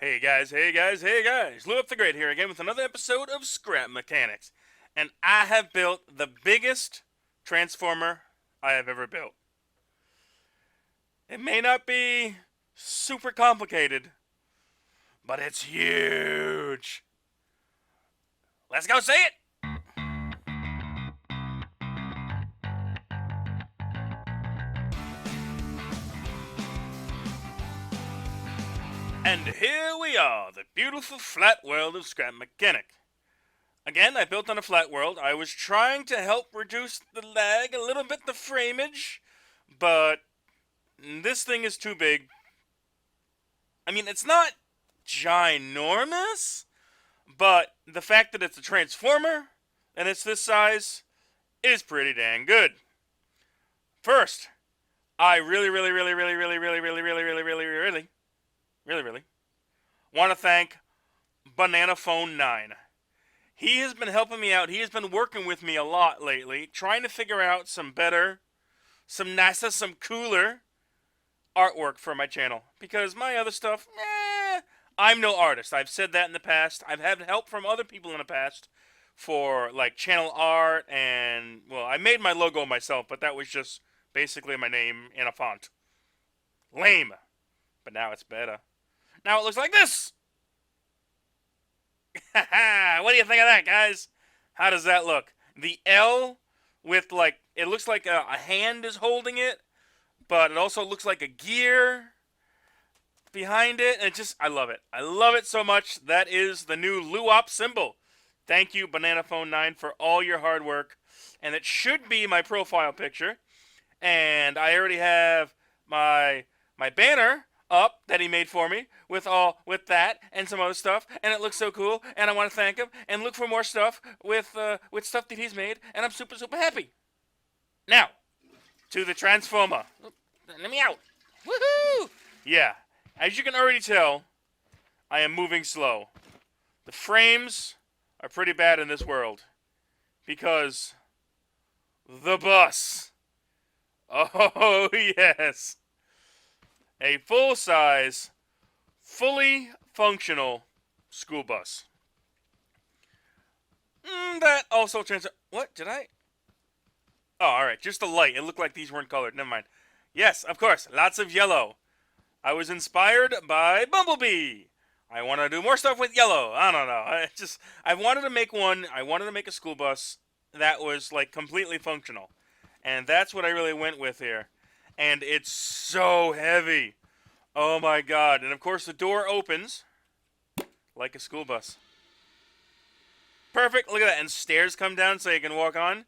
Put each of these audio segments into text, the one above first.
Hey guys, hey guys, hey guys! Luap TheGreat here again with another episode of Scrap Mechanics. And I have built the biggest transformer I have ever built. It may not be super complicated, but it's huge. Let's go see it! And here we are, the beautiful flat world of Scrap Mechanic. Again, I built on a flat world. I was trying to help reduce the lag, a little bit the frameage, but this thing is too big. I mean, it's not ginormous, but the fact that it's a transformer and it's this size is pretty dang good. First, I really want to thank Banana Phone 9. He has been helping me out. He has been working with me a lot lately, trying to figure out some better, some nicer, some cooler artwork for my channel. Because my other stuff, I'm no artist. I've said that in the past. I've had help from other people in the past for like channel art and, well, I made my logo myself, but that was just basically my name in a font. Lame. But now it's better. Now it looks like this. What do you think of that, guys? How does that look? The L with like, it looks like a hand is holding it, but it also looks like a gear behind it. And it just, I love it. I love it so much. That is the new Luap symbol. Thank you, Banana Phone 9, for all your hard work. And it should be my profile picture. And I already have my banner up that he made for me with that and some other stuff, and it looks so cool. And I want to thank him and look for more stuff with stuff that he's made. And I'm super happy. Now, to the transformer. Let me out. Woohoo! Yeah, as you can already tell, I am moving slow. The frames are pretty bad in this world because the bus. Oh, yes. A full-size, fully functional school bus. That also what? Did I? Oh, alright. Just the light. It looked like these weren't colored. Never mind. Yes, of course. Lots of yellow. I was inspired by Bumblebee. I want to do more stuff with yellow. I don't know. I wanted to make one. I wanted to make a school bus that was like completely functional. And that's what I really went with here. And it's so heavy. Oh my god. And of course the door opens like a school bus. Perfect. Look at that. And stairs come down so you can walk on.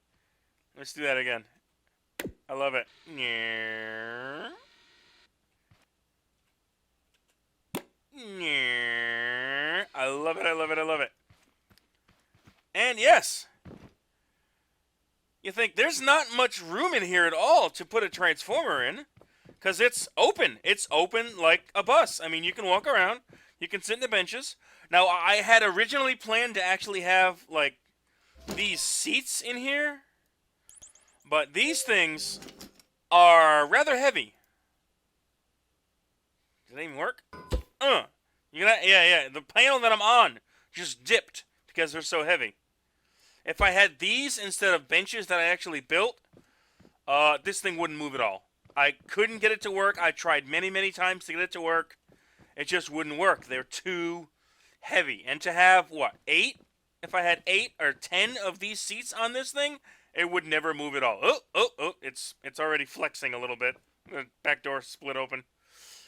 Let's do that again. I love it. I love it. I love it. I love it. And yes, you think there's not much room in here at all to put a transformer in, because it's open. It's open like a bus. I mean, you can walk around. You can sit in the benches. Now, I had originally planned to actually have, like, these seats in here, but these things are rather heavy. Does that even work? Yeah. The panel that I'm on just dipped because they're so heavy. If I had these instead of benches that I actually built, this thing wouldn't move at all. I couldn't get it to work. I tried many times to get it to work. It just wouldn't work. They're too heavy. And to have, what, 8? If I had 8 or 10 of these seats on this thing, it would never move at all. Oh, it's already flexing a little bit. The back door split open.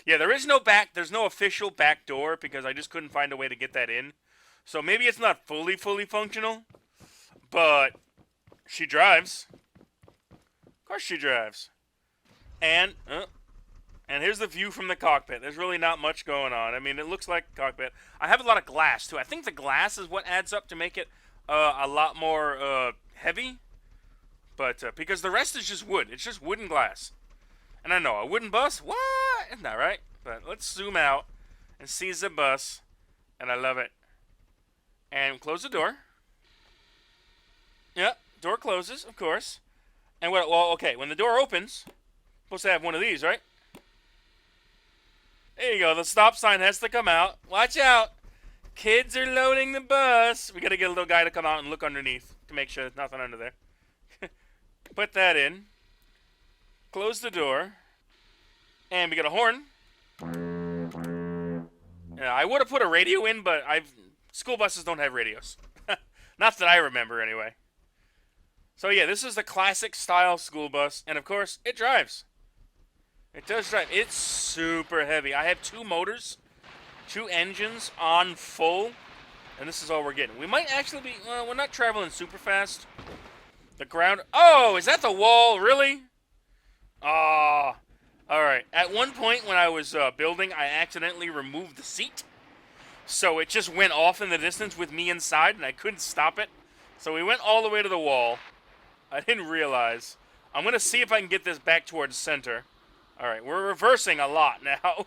Yeah, there's no official back door because I just couldn't find a way to get that in. So maybe it's not fully functional. But she drives. Of course she drives. And here's the view from the cockpit. There's really not much going on. I mean, it looks like a cockpit. I have a lot of glass, too. I think the glass is what adds up to make it a lot more heavy. But because the rest is just wood. It's just wooden glass. And I know, a wooden bus? What? Isn't that right? But let's zoom out and see the bus. And I love it. And close the door. Yeah, door closes, of course. And well, okay, when the door opens, supposed to have one of these, right? There you go. The stop sign has to come out. Watch out. Kids are loading the bus. We got to get a little guy to come out and look underneath to make sure there's nothing under there. Put that in. Close the door. And we got a horn. Yeah, I would have put a radio in, but school buses don't have radios. Not that I remember, anyway. So yeah, this is the classic style school bus, and of course, it drives. It does drive. It's super heavy. I have 2 motors, 2 engines on full, and this is all we're getting. We might actually be, well, we're not traveling super fast. The ground, oh, is that the wall, really? Ah. Alright, at one point when I was building, I accidentally removed the seat. So it just went off in the distance with me inside, and I couldn't stop it. So we went all the way to the wall. I didn't realize. I'm going to see if I can get this back towards center. Alright, we're reversing a lot now.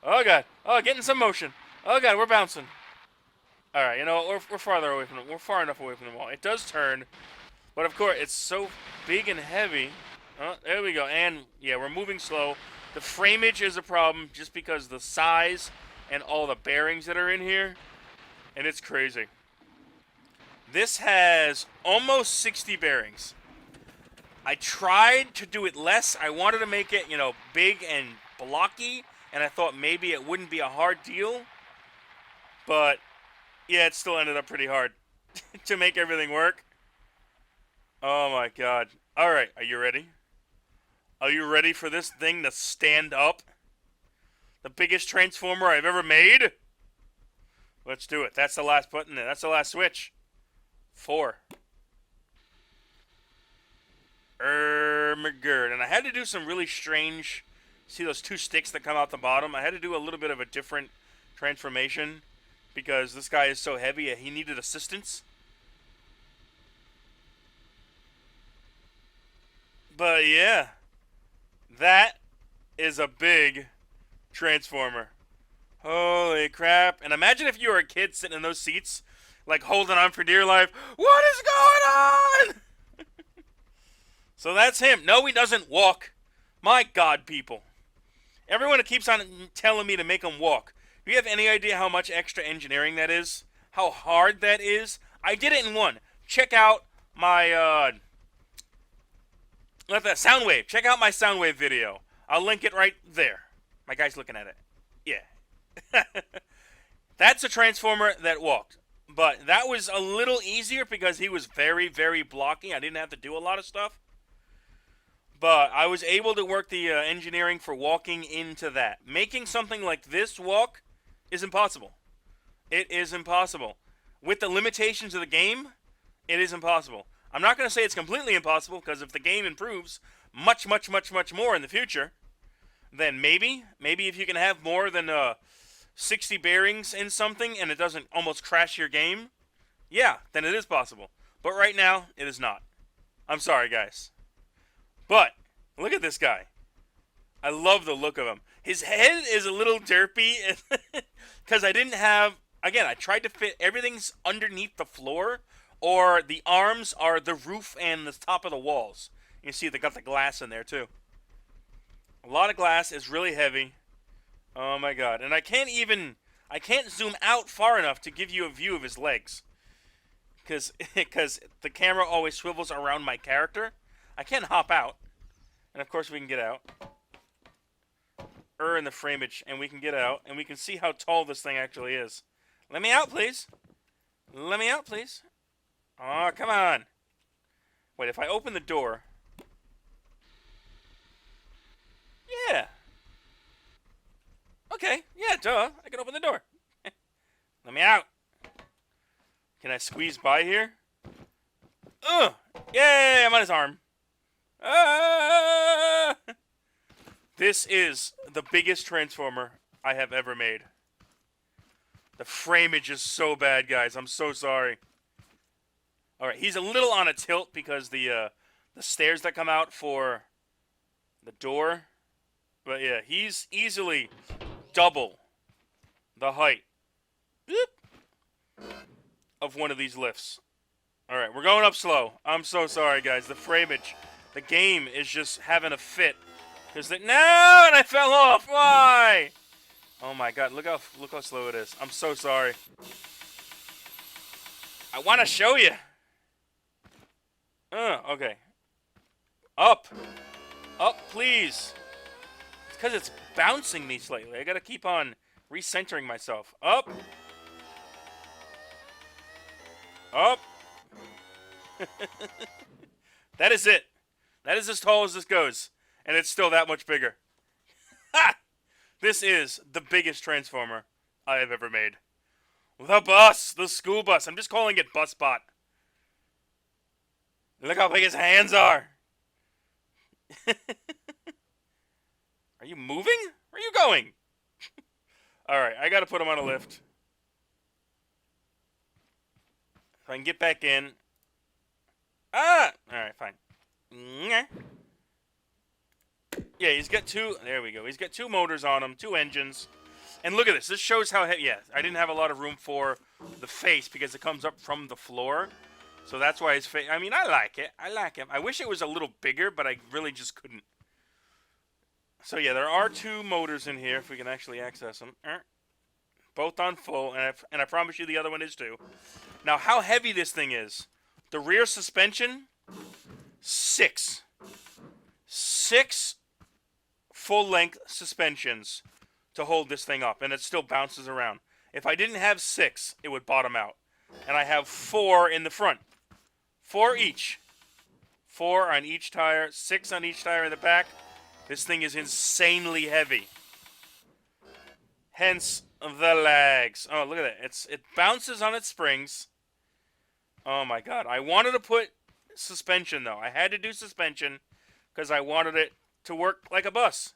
Oh, God. Oh, getting some motion. Oh, God, we're bouncing. Alright, you know what? We're farther away from it. We're far enough away from the wall. It does turn. But, of course, it's so big and heavy. Oh, there we go. And, yeah, we're moving slow. The frameage is a problem just because the size and all the bearings that are in here. And it's crazy. This has almost 60 bearings. I tried to do it less. I wanted to make it, you know, big and blocky. And I thought maybe it wouldn't be a hard deal. But, yeah, it still ended up pretty hard to make everything work. Oh, my God. All right, are you ready? Are you ready for this thing to stand up? The biggest transformer I've ever made? Let's do it. That's the last button there. That's the last switch. 4. McGird. And I had to do some really strange... See those 2 sticks that come out the bottom? I had to do a little bit of a different transformation because this guy is so heavy, he needed assistance. But yeah, that is a big transformer. Holy crap. And imagine if you were a kid sitting in those seats, like holding on for dear life. What is going on? So that's him. No, he doesn't walk. My God, people. Everyone keeps on telling me to make him walk. Do you have any idea how much extra engineering that is? How hard that is? I did it in one. Check out my, Soundwave. Check out my Soundwave video. I'll link it right there. My guy's looking at it. Yeah. That's a transformer that walked. But that was a little easier because he was very, very blocky. I didn't have to do a lot of stuff. But I was able to work the engineering for walking into that. Making something like this walk is impossible. It is impossible. With the limitations of the game, it is impossible. I'm not going to say it's completely impossible, because if the game improves much, much, much, much more in the future, then maybe if you can have more than 60 bearings in something and it doesn't almost crash your game, yeah, then it is possible. But right now, it is not. I'm sorry, guys. But, look at this guy. I love the look of him. His head is a little derpy, because I didn't have... Again, I tried to fit everything's underneath the floor, or the arms are the roof and the top of the walls. You see they got the glass in there, too. A lot of glass is really heavy. Oh, my God. And I can't zoom out far enough to give you a view of his legs. Because the camera always swivels around my character. I can hop out. And of course we can get out. In the frameage. And we can get out. And we can see how tall this thing actually is. Let me out, please. Let me out, please. Oh, come on. Wait, if I open the door. Yeah. Okay. Yeah, duh. I can open the door. Let me out. Can I squeeze by here? Ugh. Yay, I'm on his arm. Ah! This is the biggest transformer I have ever made. The frameage is so bad, guys. I'm so sorry. Alright, he's a little on a tilt because the stairs that come out for the door. But yeah, he's easily double the height of one of these lifts. Alright, we're going up slow. I'm so sorry, guys. The frameage. The game is just having a fit No, and I fell off. Why? Oh my god, look how slow it is. I'm so sorry. I want to show you. Okay. Up. Up, please. It's because it's bouncing me slightly. I gotta keep on recentering myself. Up. Up. That is it. That is as tall as this goes. And it's still that much bigger. Ha! This is the biggest transformer I have ever made. The bus! The school bus. I'm just calling it BusBot. Look how big his hands are. Are you moving? Where are you going? Alright, I gotta put him on a lift. If I can get back in. Ah! Alright, fine. Yeah, he's got two. There we go. He's got two motors on him, two engines. And look at this. This shows how heavy. Yeah, I didn't have a lot of room for the face because it comes up from the floor. So that's why his face. I mean, I like it. I like him. I wish it was a little bigger, but I really just couldn't. So yeah, there are two motors in here if we can actually access them. Both on full, and I promise you the other one is too. Now, how heavy this thing is. The rear suspension, 6 full-length suspensions to hold this thing up, and it still bounces around. If I didn't have 6, it would bottom out. And I have 4 in the front. 4 each. 4 on each tire, 6 on each tire in the back. This thing is insanely heavy. Hence the lags. Oh, look at that. It bounces on its springs. Oh my god. I wanted to put suspension though. I had to do suspension because I wanted it to work like a bus.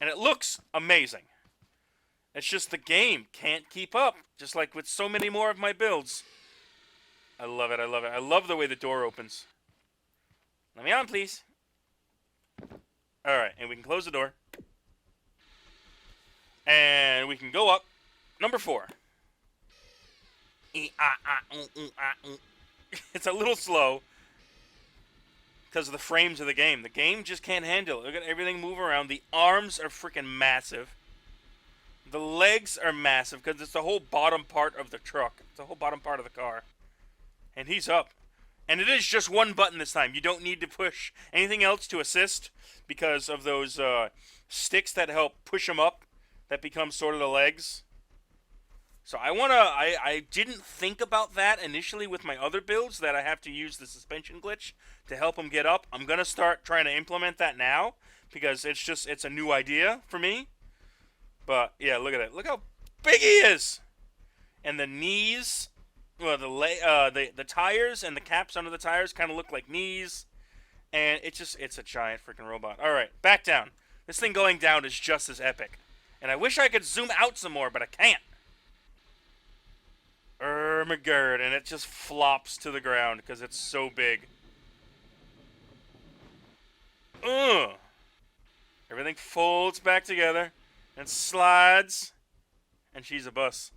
And it looks amazing. It's just the game can't keep up. Just like with so many more of my builds. I love it. I love it. I love the way the door opens. Let me on, please. Alright, and we can close the door. And we can go up. Number 4. It's a little slow because of the frames of the game. The game just can't handle it. Look at everything move around. The arms are freaking massive. The legs are massive because it's the whole bottom part of the truck. It's the whole bottom part of the car. And he's up. And it is just one button this time. You don't need to push anything else to assist because of those sticks that help push him up. That becomes sort of the legs. So I didn't think about that initially with my other builds, that I have to use the suspension glitch to help him get up. I'm going to start trying to implement that now because it's a new idea for me. But yeah, look at it. Look how big he is. And the knees, well, the tires and the caps under the tires kind of look like knees. And it's a giant freaking robot. All right, back down. This thing going down is just as epic. And I wish I could zoom out some more, but I can't. My god, and it just flops to the ground because it's so big. Everything folds back together and slides. And she's a bus.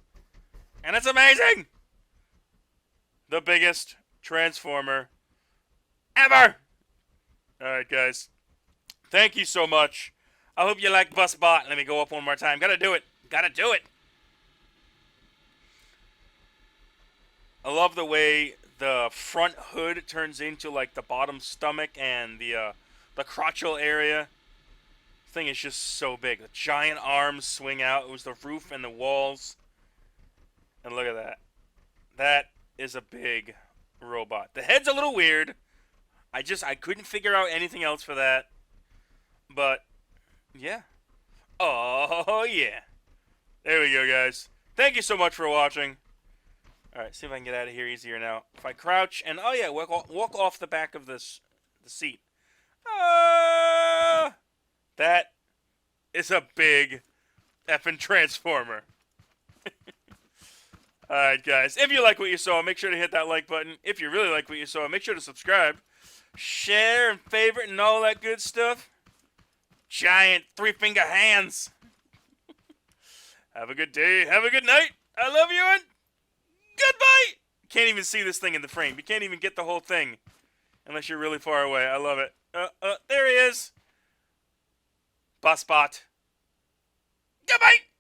And it's amazing! The biggest transformer ever! Alright, guys. Thank you so much. I hope you like BusBot. Let me go up one more time. Gotta do it. Gotta do it. I love the way the front hood turns into like the bottom stomach and the crotchal area. The thing is just so big. The giant arms swing out. It was the roof and the walls. And look at that. That is a big robot. The head's a little weird. I couldn't figure out anything else for that. But yeah. Oh yeah. There we go, guys. Thank you so much for watching. Alright, see if I can get out of here easier now. If I crouch and, oh yeah, walk off the back of the seat. That is a big effing transformer. Alright, guys. If you like what you saw, make sure to hit that like button. If you really like what you saw, make sure to subscribe. Share and favorite and all that good stuff. Giant 3-finger hands. Have a good day. Have a good night. I love you and goodbye! Can't even see this thing in the frame. You can't even get the whole thing unless you're really far away. I love it. There he is. BusBot. Goodbye!